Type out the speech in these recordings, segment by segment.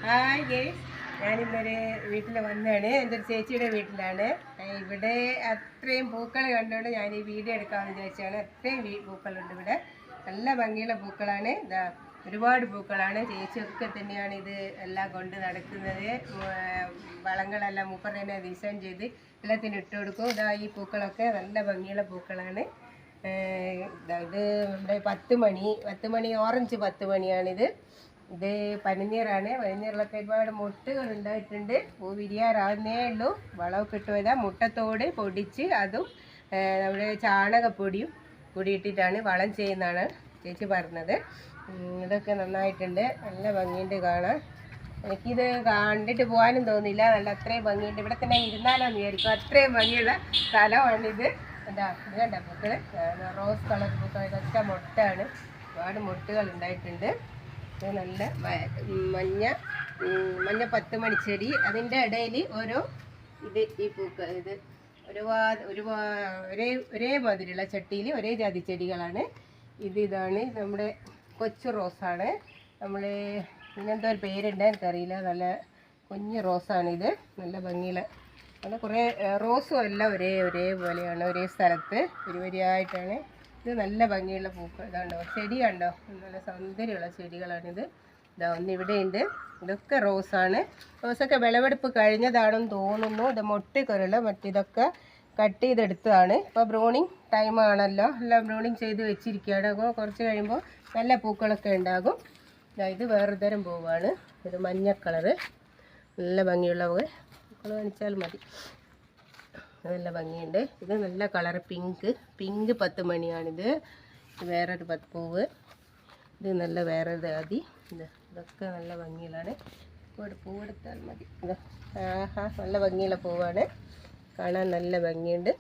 Hi guys, ഞാനിന്നൊരു വീട്ടിൽ വന്നതാണ്. എൻ്റെ ഒരു ചേച്ചിയുടെ വീട്ടിലാണ്. ഇവിടെ അത്രയും പൂക്കൾ കണ്ടുകൊണ്ട് ഞാൻ ഈ വീഡിയോ എടുക്കാമെന്ന് വിചാരിച്ചാണ്. അത്രയും പൂക്കളുണ്ട് ഇവിടെ. നല്ല ഭംഗിയുള്ള പൂക്കളാണ്. ഇതാ ഒരുപാട് പൂക്കളാണ്. ചേച്ചിയൊക്കെ തന്നെയാണ് ഇത് എല്ലാം കൊണ്ട് നടക്കുന്നത്. വളങ്ങളെല്ലാം മൂപ്പർ തന്നെ ഡിസൈൻ ചെയ്ത് എല്ലാത്തിനും ഇട്ട് കൊടുക്കും. ഇതാ ഈ പൂക്കളൊക്കെ നല്ല ഭംഗിയുള്ള പൂക്കളാണ്. ഇത് നമ്മുടെ 10 മണി ഓറഞ്ച് 10 മണിയാണിത്. ഇത് പനിനീറാണ്. പനിനീറിലൊക്കെ ഒരുപാട് മുട്ടുകൾ ഉണ്ടായിട്ടുണ്ട്. പൂ വിരിയാറാവുന്നേ ഉള്ളൂ. വളമൊക്കെ ഇട്ട് പോയതാ. മുട്ടത്തോട് പൊടിച്ച് അതും നമ്മുടെ ചാണകപ്പൊടിയും കൂടി ഇട്ടിട്ടാണ് വളം ചെയ്യുന്നതാണ് ചേച്ചി പറഞ്ഞത്. ഇതൊക്കെ നന്നായിട്ടുണ്ട്. നല്ല ഭംഗിയുണ്ട് കാണാൻ. എനിക്കിത് കണ്ടിട്ട് പോകാനും തോന്നില്ല. നല്ല അത്രയും ഭംഗിയുണ്ട്. ഇവിടെ തന്നെ ഇരുന്നാലോന്ന് വിചാരിക്കും. അത്രയും ഭംഗിയുള്ള സ്ഥലമാണിത്. എന്താ ഇത് കണ്ട പൂക്കൾ, റോസ് കളർ പൂക്കൾ. ഇതൊക്കെ മുട്ടയാണ്. ഒരുപാട് മുട്ടുകൾ ഉണ്ടായിട്ടുണ്ട്. നല്ല മഞ്ഞ 10 മണിച്ചെടി. അതിൻ്റെ ഇടയിൽ ഓരോ ഈ പൂക്കൾ ഇത് ഒരേ മാതിരിയുള്ള ചട്ടിയിൽ ഒരേ ജാതി ചെടികളാണ്. ഇതാണ് നമ്മുടെ കൊച്ചു റോസാണ്. നമ്മൾ ഇങ്ങനത്തെ ഒരു പേരുണ്ട്, എനിക്കറിയില്ല. നല്ല കുഞ്ഞ് റോസാണിത്. നല്ല ഭംഗിയുള്ള അങ്ങനെ കുറേ റോസും എല്ലാം ഒരേപോലെയാണ്. ഒരേ സ്ഥലത്ത് വരിയായിട്ടാണ്. ഇത് നല്ല ഭംഗിയുള്ള പൂക്കൾ. ഇതാണ്ടോ ചെടി കണ്ടോ, നല്ല സൗന്ദര്യമുള്ള ചെടികളാണിത്. ഇതാ ഒന്ന് ഇവിടെയുണ്ട്. ഇതൊക്കെ റോസാണ്. റോസൊക്കെ വിളവെടുപ്പ് കഴിഞ്ഞതാണെന്ന് തോന്നുന്നു. ഇത് മൊട്ടിക്കൊരുള്ള മറ്റിതൊക്കെ കട്ട് ചെയ്തെടുത്തതാണ്. ഇപ്പോൾ ബ്രൂണിങ് ടൈമാണല്ലോ, എല്ലാം ബ്രൂണിങ് ചെയ്ത് വെച്ചിരിക്കുകയാണ്. അപ്പോൾ കുറച്ച് കഴിയുമ്പോൾ നല്ല പൂക്കളൊക്കെ ഉണ്ടാകും. ഇത് വേറെ തരം പൂവാണ്. ഇത് മഞ്ഞ കളറ്. നല്ല ഭംഗിയുള്ള പൂക്കൾ കാണിച്ചാൽ മതി. നല്ല ഭംഗിയുണ്ട്. ഇത് നല്ല കളർ പിങ്ക് 10 മണിയാണിത്. വേറൊരു പൂവ്. ഇത് നല്ല വേറെ ജാതി. ഇതൊക്കെ നല്ല ഭംഗിയിലാണ്. പൂവെടുത്താൽ മതി. നല്ല ഭംഗിയുള്ള പൂവാണ്. കാണാൻ നല്ല ഭംഗിയുണ്ട്.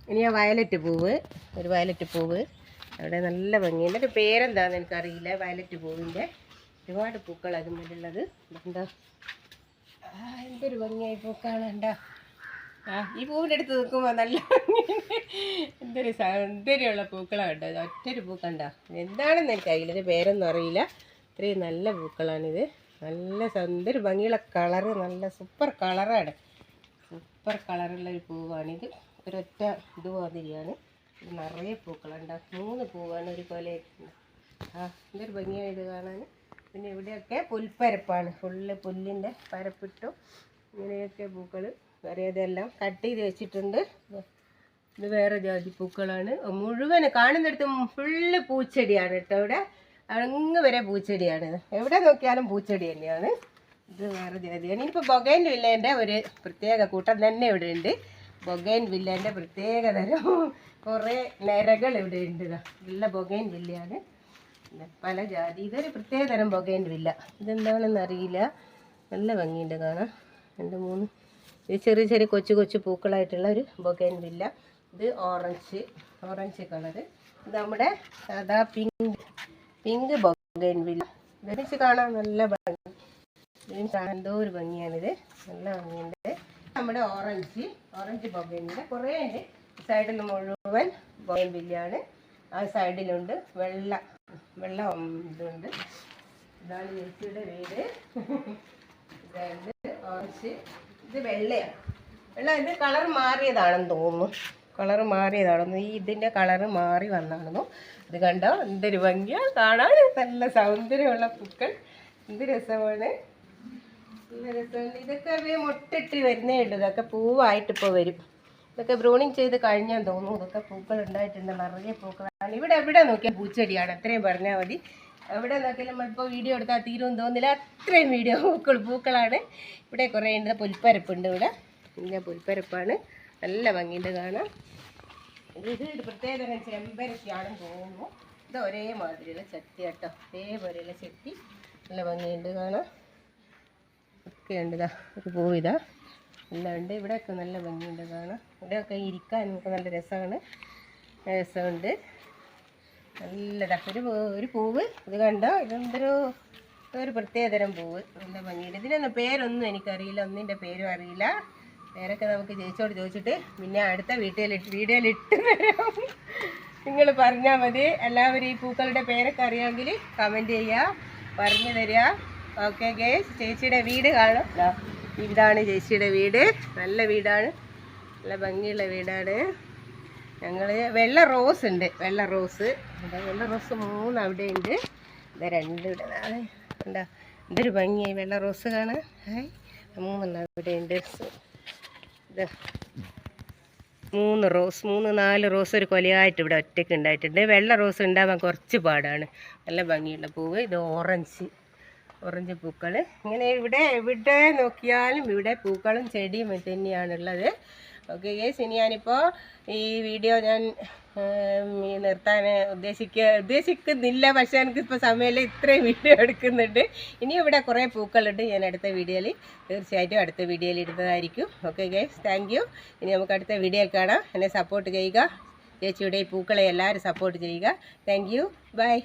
ഇനി ആ വയലറ്റ് പൂവ്, ഒരു വയലറ്റ് പൂവ് അവിടെ നല്ല ഭംഗിയുണ്ട്. ഒരു പേരെന്താണെന്ന് എനിക്കറിയില്ല. വയലറ്റ് പൂവിൻ്റെ ഒരുപാട് പൂക്കൾ അതുമുള്ളത്. എന്താ എന്തൊരു ഭംഗിയായി പൂക്കാണ്. എന്താ ഈ പൂവിൻ്റെ അടുത്ത് നിൽക്കുമ്പോൾ നല്ല എന്തൊരു സൗന്ദര്യമുള്ള പൂക്കളാണ് കേട്ടോ. ഒറ്റൊരു പൂക്കണ്ട, എന്താണെന്ന് എനിക്കറിയില്ല. ഇത് പേരൊന്നും അറിയില്ല. ഇത്രയും നല്ല പൂക്കളാണിത്. നല്ല സൗന്ദര്യ ഭംഗിയുള്ള കളറ്, നല്ല സൂപ്പർ കളറാണ്. സൂപ്പർ കളറുള്ള ഒരു പൂവാണിത്. ഒരൊറ്റ ഇതുമാതിരിയാണ്. ഇത് നിറയെ പൂക്കളുണ്ട്. 3 പൂവാണ് ഒരുപോലെ. എന്തൊരു ഭംഗിയാണ് ഇത് കാണാൻ. പിന്നെ ഇവിടെയൊക്കെ പുൽപ്പരപ്പാണ്. ഫുള്ള് പുല്ലിൻ്റെ പരപ്പിട്ടു. ഇങ്ങനെയൊക്കെ പൂക്കൾ വേറെതെല്ലാം കട്ട് ചെയ്ത് വെച്ചിട്ടുണ്ട്. ഇത് വേറെ ജാതി പൂക്കളാണ്. മുഴുവൻ കാണുന്നിടത്ത് ഫുള്ള് പൂച്ചെടിയാണ് കേട്ടോ. ഇവിടെ അങ്ങ് വരെ പൂച്ചെടിയാണ്. എവിടെ നോക്കിയാലും പൂച്ചെടി തന്നെയാണ്. ഇത് വേറെ ജാതിയാണ്. ഇനിയിപ്പോൾ ബൊഗൈൻ വില്ലേൻ്റെ ഒരു പ്രത്യേക കൂട്ടം തന്നെ ഇവിടെ ഉണ്ട്. ബൊഗൈൻ വില്ലേൻ്റെ പ്രത്യേക തരം കുറേ നിരകൾ ഇവിടെ ഉണ്ട്. നല്ല ബൊഗൈൻ വില്ലയാണ്. പല ജാതി. ഇതൊരു പ്രത്യേക തരം ബൊഗൈൻ വില്ല. ഇതെന്താണെന്ന് അറിയില്ല. നല്ല ഭംഗിയുണ്ട് കാണാൻ. 2 3 ഇത് ചെറിയ ചെറിയ കൊച്ചു പൂക്കളായിട്ടുള്ള ഒരു ബൊഗൈൻ വില്ല. ഇത് ഓറഞ്ച് കളറ്. ഇത് നമ്മുടെ സാധാ പിങ്ക് ബൊഗൈൻ വില്ല. ഇതെനിക്ക് കാണാൻ നല്ല ഭംഗി. ഇതിന് കാണാൻ എന്തോ ഒരു ഭംഗിയാണിത്. നല്ല ഭംഗിയുണ്ട്. നമ്മുടെ ഓറഞ്ച് ബൊഗൈൻ വില്ല കുറേ ഉണ്ട്. സൈഡിൽ മുഴുവൻ ബൊഗൈൻ വില്ലയാണ്. ആ സൈഡിലുണ്ട് വെള്ള ഇതുണ്ട്. ഇതാണ് ചേച്ചിയുടെ വീട്. ഇതുണ്ട് ഓറഞ്ച്. ഇത് വെള്ളയാണ്. ഇത് കളർ മാറിയതാണെന്ന് തോന്നുന്നു. ഇതിൻ്റെ കളറ് മാറി വന്നാണെന്നോ. ഇത് കണ്ടോ എന്തൊരു ഭംഗിയാണ് കാണാൻ. നല്ല സൗന്ദര്യമുള്ള പൂക്കൾ. എന്ത് രസമാണ്. നല്ല രസമുണ്ട്. ഇതൊക്കെ മുട്ടിട്ട് വരുന്നേ ഉള്ളൂ. ഇതൊക്കെ പൂവായിട്ടിപ്പോൾ വരും. ഇതൊക്കെ ബ്രൂണിങ് ചെയ്ത് കഴിഞ്ഞാൽ തോന്നുന്നു. ഇതൊക്കെ പൂക്കൾ ഉണ്ടായിട്ടുണ്ട്. നിറയെ പൂക്കളാണ്. എവിടെ നോക്കിയാൽ പൂച്ചെടിയാണ്. അത്രയും പറഞ്ഞാൽ മതി. എവിടെ നോക്കിയാലും നമ്മളിപ്പോൾ വീഡിയോ എടുത്താൽ തീരുമെന്ന് തോന്നില്ല. അത്രയും പൂക്കളാണ്. ഇവിടെ കുറേ ഉണ്ട്. പുൽപ്പരപ്പുണ്ട് ഇവിടെ. പിന്നെ പുൽപ്പരപ്പാണ്. നല്ല ഭംഗിയുണ്ട് കാണാൻ. ഇത് ഒരു പ്രത്യേക തരം ചെമ്പരത്തിയാണെന്ന് തോന്നുന്നു. ഇത് ഒരേ മാതിരിയുള്ള ചട്ടി കേട്ടോ. ഒരേപോലെയുള്ള ചട്ടി. നല്ല ഭംഗിയുണ്ട് കാണാൻ. ഒക്കെ ഉണ്ട്. ഇതാ ഒരു പൂവിതാ എല്ലാം ഉണ്ട്. ഇവിടെയൊക്കെ നല്ല ഭംഗിയുണ്ട് കാണാൻ. ഇവിടെയൊക്കെ ഇരിക്കാൻ നമുക്ക് നല്ല രസമുണ്ട്. നല്ലതാ ഒരു പൂവ്. ഇത് കണ്ടോ, ഒരു പ്രത്യേകതരം പൂവ്. നല്ല ഭംഗിയുണ്ട്. ഇതിനൊന്നും പേരൊന്നും എനിക്കറിയില്ല. ഒന്നിൻ്റെ പേരും അറിയില്ല. പേരൊക്കെ നമുക്ക് ചേച്ചിയോട് ചോദിച്ചിട്ട് പിന്നെ അടുത്ത വീഡിയോയിൽ ഇട്ട് തരാം. നിങ്ങൾ പറഞ്ഞാൽ മതി. എല്ലാവരും ഈ പൂക്കളുടെ പേരൊക്കെ അറിയാമെങ്കിൽ കമൻറ്റ് ചെയ്യുക. പറഞ്ഞു തരിക. ഓക്കെ ഗേസ്, ചേച്ചിയുടെ വീട് കാണും. ഇതാണ് ചേച്ചിയുടെ വീട്. നല്ല വീടാണ്, നല്ല ഭംഗിയുള്ള വീടാണ്. ഞങ്ങൾ വെള്ള റോസ് ഉണ്ട്, വെള്ള റോസ് 3 അവിടെ ഉണ്ട്. ഇത് 2 ഇവിടെ എന്താ ഇതൊരു ഭംഗിയായി വെള്ള റോസ് കാണാൻ. 3 അവിടെ ഉണ്ട്. ഇത് 3-4 റോസ് ഒരു കൊലയായിട്ട് ഇവിടെ ഒറ്റയ്ക്ക് ഉണ്ടായിട്ടുണ്ട്. വെള്ള റോസ് ഉണ്ടാവാൻ കുറച്ച് പാടാണ്. നല്ല ഭംഗിയുള്ള പൂവ്. ഇത് ഓറഞ്ച് പൂക്കൾ. ഇങ്ങനെ എവിടെ നോക്കിയാലും ഇവിടെ പൂക്കളും ചെടിയും തന്നെയാണുള്ളത്. ഓക്കെ ഗേസ്, ഇനി ഞാനിപ്പോൾ ഈ വീഡിയോ ഞാൻ നിർത്താൻ ഉദ്ദേശിക്കുന്നില്ല. പക്ഷേ എനിക്കിപ്പോൾ സമയമില്ല, ഇത്രയും വീഡിയോ എടുക്കുന്നുണ്ട്. ഇനി ഇവിടെ കുറേ പൂക്കളുണ്ട്. ഞാൻ അടുത്ത വീഡിയോയിൽ തീർച്ചയായിട്ടും അടുത്ത വീഡിയോയിൽ ഇടുന്നതായിരിക്കും. Okay guys, thank you. ഇനി നമുക്ക് അടുത്ത വീഡിയോയിൽ കാണാം. എന്നെ സപ്പോർട്ട് ചെയ്യുക. ചേച്ചിയുടെ ഈ പൂക്കളെ എല്ലാവരും സപ്പോർട്ട് ചെയ്യുക. Thank you. ബൈ.